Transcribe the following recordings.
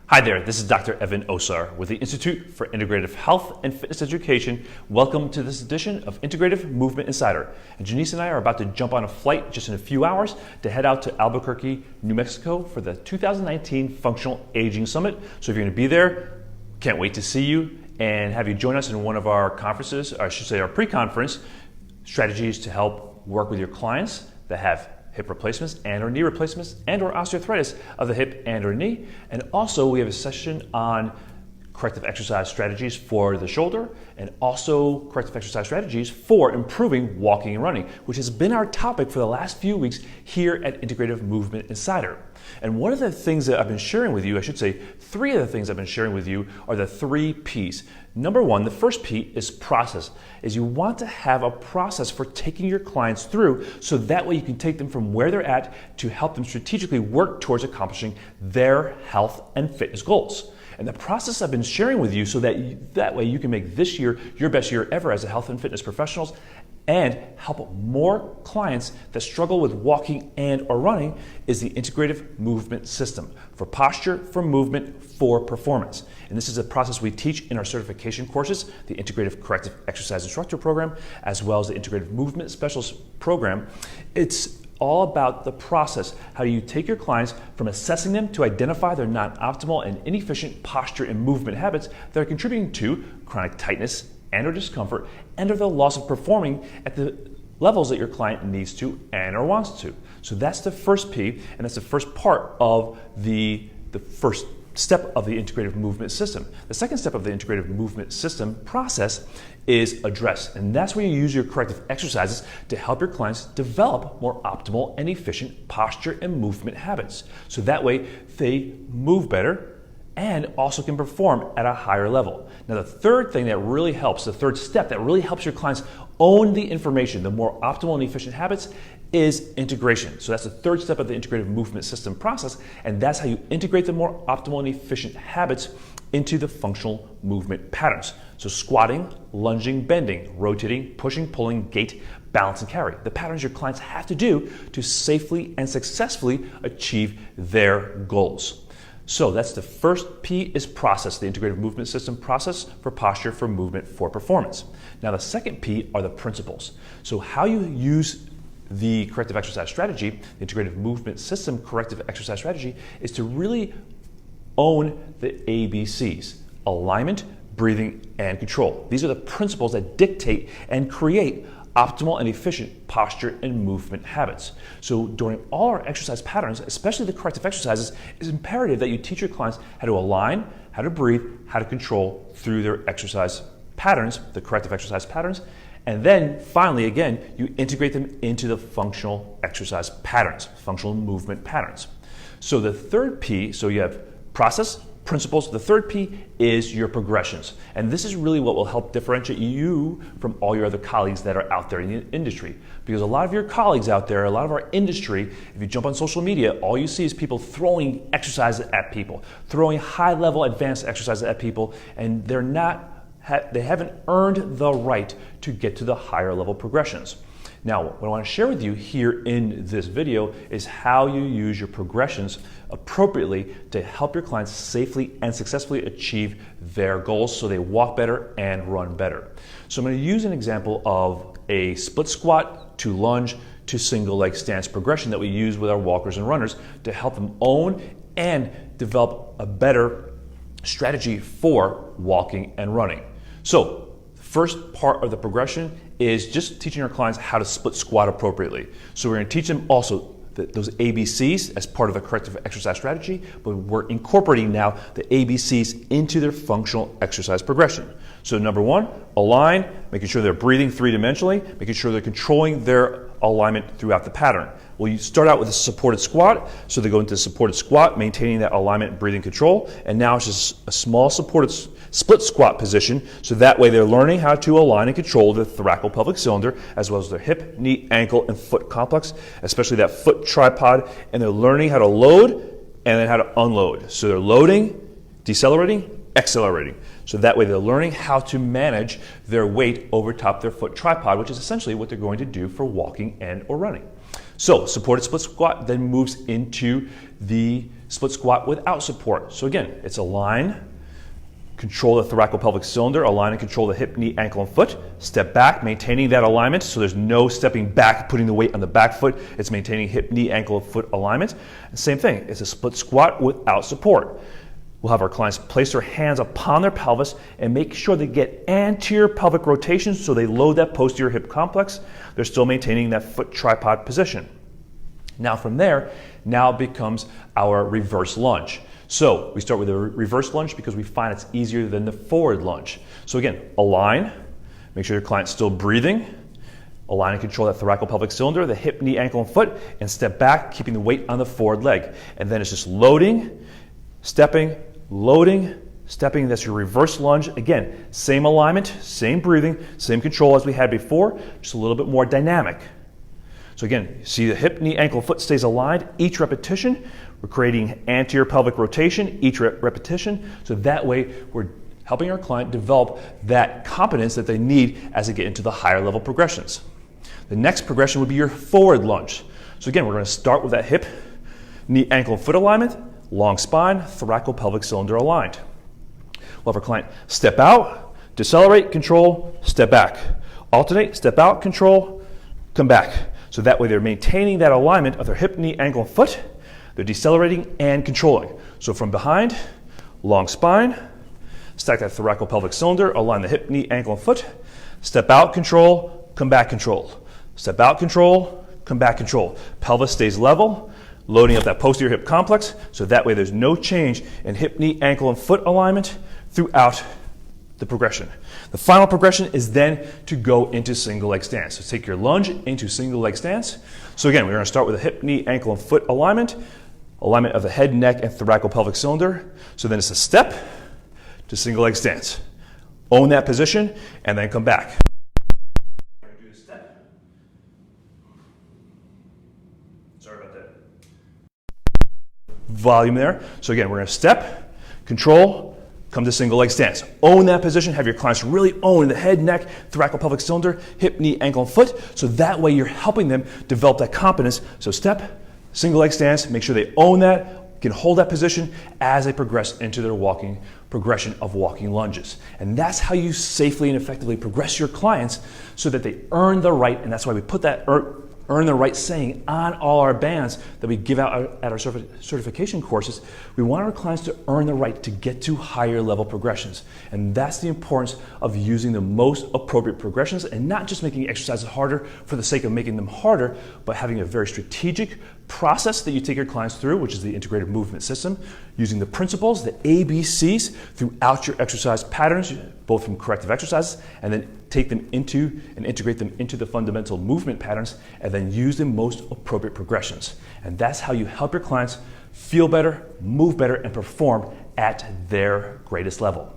Hi there, this is Dr. Evan Osar with the Institute for Integrative Health and Fitness Education. Welcome to this edition of Integrative Movement Insider. And Janice and I are about to jump on a flight just in a few hours to head out to Albuquerque, New Mexico for the 2019 Functional Aging Summit. So if you're going to be there, can't wait to see you and have you join us in one of our conferences, or I should say our pre-conference, strategies to help work with your clients that have hip replacements and or knee replacements and or osteoarthritis of the hip and or knee. And also we have a session on corrective exercise strategies for the shoulder and also corrective exercise strategies for improving walking and running, which has been our topic for the last few weeks here at Integrative Movement Insider. And one of the things that I've been sharing with you, I should say three of the things I've been sharing with you are the 3 P's. Number one, the first P is process, is you want to have a process for taking your clients through so that way you can take them from where they're at to help them strategically work towards accomplishing their health and fitness goals. And the process I've been sharing with you so that way you can make this year your best year ever as a health and fitness professionals and help more clients that struggle with walking and or running is the integrative movement system for posture, for movement, for performance. And this is a process we teach in our certification courses, the Integrative Corrective Exercise Instructor Program, as well as the Integrative Movement Specialist Program. It's all about the process. How do you take your clients from assessing them to identify their non-optimal and inefficient posture and movement habits that are contributing to chronic tightness and or discomfort and or the loss of performing at the levels that your client needs to and or wants to. So that's the first P, and that's the first part of the first step of the integrative movement system. The second step of the integrative movement system process is address, and that's where you use your corrective exercises to help your clients develop more optimal and efficient posture and movement habits. So that way they move better and also can perform at a higher level. Now the third thing that really helps, the third step that really helps your clients own the information, the more optimal and efficient habits, is integration. So that's the third step of the integrative movement system process, and that's how you integrate the more optimal and efficient habits into the functional movement patterns. So squatting, lunging, bending, rotating, pushing, pulling, gait, balance, and carry. The patterns your clients have to do to safely and successfully achieve their goals. So that's the first P is process, the integrative movement system process for posture, for movement, for performance. Now the second P are the principles. So how you use the corrective exercise strategy, the integrative movement system corrective exercise strategy, is to really own the ABCs: alignment, breathing, and control. These are the principles that dictate and create optimal and efficient posture and movement habits. So during all our exercise patterns, especially the corrective exercises, it's imperative that you teach your clients how to align, how to breathe, how to control through their exercise patterns, the corrective exercise patterns, and then finally, again, you integrate them into the functional exercise patterns, functional movement patterns. So the third P, so you have process, principles. The third P is your progressions. And this is really what will help differentiate you from all your other colleagues that are out there in the industry. Because a lot of your colleagues out there, a lot of our industry, if you jump on social media, all you see is people throwing exercises at people, throwing high-level advanced exercises at people, and they haven't earned the right to get to the higher level progressions. Now, what I want to share with you here in this video is how you use your progressions appropriately to help your clients safely and successfully achieve their goals so they walk better and run better. So I'm going to use an example of a split squat to lunge to single leg stance progression that we use with our walkers and runners to help them own and develop a better strategy for walking and running. So the first part of the progression is just teaching our clients how to split squat appropriately. So we're going to teach them also those ABCs as part of the corrective exercise strategy, but we're incorporating now the ABCs into their functional exercise progression. So number one, align, making sure they're breathing three-dimensionally, making sure they're controlling their alignment throughout the pattern. Well, you start out with a supported squat, so they go into supported squat, maintaining that alignment, breathing control, and now it's just a small supported split squat position, so that way they're learning how to align and control the thoracolpelvic cylinder, as well as their hip, knee, ankle, and foot complex, especially that foot tripod, and they're learning how to load and then how to unload. So they're loading, decelerating, accelerating. So that way they're learning how to manage their weight over top their foot tripod, which is essentially what they're going to do for walking and or running. So supported split squat then moves into the split squat without support. So again, it's align, control the thoracopelvic cylinder, align and control the hip, knee, ankle, and foot. Step back, maintaining that alignment. So there's no stepping back, putting the weight on the back foot. It's maintaining hip, knee, ankle, and foot alignment. And same thing, it's a split squat without support. We'll have our clients place their hands upon their pelvis and make sure they get anterior pelvic rotation so they load that posterior hip complex. They're still maintaining that foot tripod position. Now from there, now becomes our reverse lunge. So we start with a reverse lunge because we find it's easier than the forward lunge. So again, align, make sure your client's still breathing, align and control that thoracopelvic cylinder, the hip, knee, ankle, and foot, and step back, keeping the weight on the forward leg. And then it's just loading, stepping, loading, stepping. That's your reverse lunge. Again, same alignment, same breathing, same control as we had before, just a little bit more dynamic. So again, see the hip, knee, ankle, foot stays aligned each repetition. We're creating anterior pelvic rotation each repetition. So that way we're helping our client develop that competence that they need as they get into the higher level progressions. The next progression would be your forward lunge. So again, we're going to start with that hip, knee, ankle, and foot alignment, long spine, thoracopelvic cylinder aligned. We'll have our client step out, decelerate, control, step back. Alternate, step out, control, come back. So that way they're maintaining that alignment of their hip, knee, ankle, and foot. They're decelerating and controlling. So from behind, long spine, stack that thoracopelvic cylinder, align the hip, knee, ankle, and foot. Step out, control, come back, control. Step out, control, come back, control. Pelvis stays level, loading up that posterior hip complex, so that way there's no change in hip, knee, ankle, and foot alignment throughout the progression. The final progression is then to go into single leg stance. So take your lunge into single leg stance. So again, we're going to start with a hip, knee, ankle, and foot alignment of the head, neck, and thoracopelvic cylinder. So then it's a step to single leg stance. Own that position and then come back. Do the step. Sorry about that. Volume there. So again, we're going to step, control, come to single leg stance. Own that position. Have your clients really own the head, neck, thoracopelvic cylinder, hip, knee, ankle, and foot. So that way you're helping them develop that competence. So step, single leg stance, make sure they own that, can hold that position as they progress into their progression of walking lunges. And that's how you safely and effectively progress your clients so that they earn the right, and that's why we put that earn the right saying on all our bands that we give out at our certification courses. We want our clients to earn the right to get to higher level progressions. And that's the importance of using the most appropriate progressions and not just making exercises harder for the sake of making them harder, but having a very strategic process that you take your clients through, which is the integrative movement system, using the principles, the ABCs throughout your exercise patterns, both from corrective exercises, and then take them into and integrate them into the fundamental movement patterns, and then use the most appropriate progressions. And that's how you help your clients feel better, move better, and perform at their greatest level.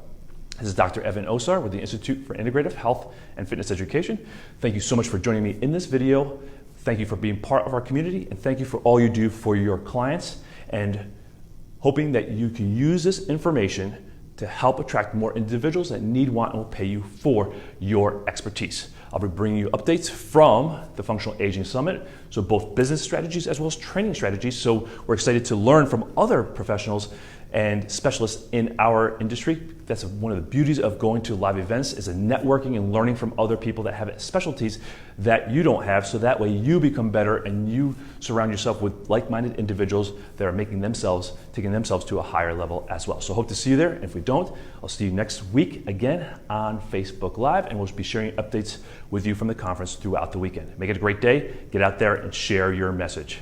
This is Dr. Evan Osar with the Institute for Integrative Health and Fitness Education. Thank you so much for joining me in this video. Thank you for being part of our community, and thank you for all you do for your clients, and hoping that you can use this information to help attract more individuals that need, want, and will pay you for your expertise. I'll be bringing you updates from the Functional Aging Summit, so both business strategies as well as training strategies. So we're excited to learn from other professionals and specialists in our industry. That's one of the beauties of going to live events, is a networking and learning from other people that have specialties that you don't have, so that way you become better and you surround yourself with like-minded individuals that are taking themselves to a higher level as well. So hope to see you there. And if we don't, I'll see you next week again on Facebook Live, and we'll be sharing updates with you from the conference throughout the weekend. Make it a great day. Get out there and share your message.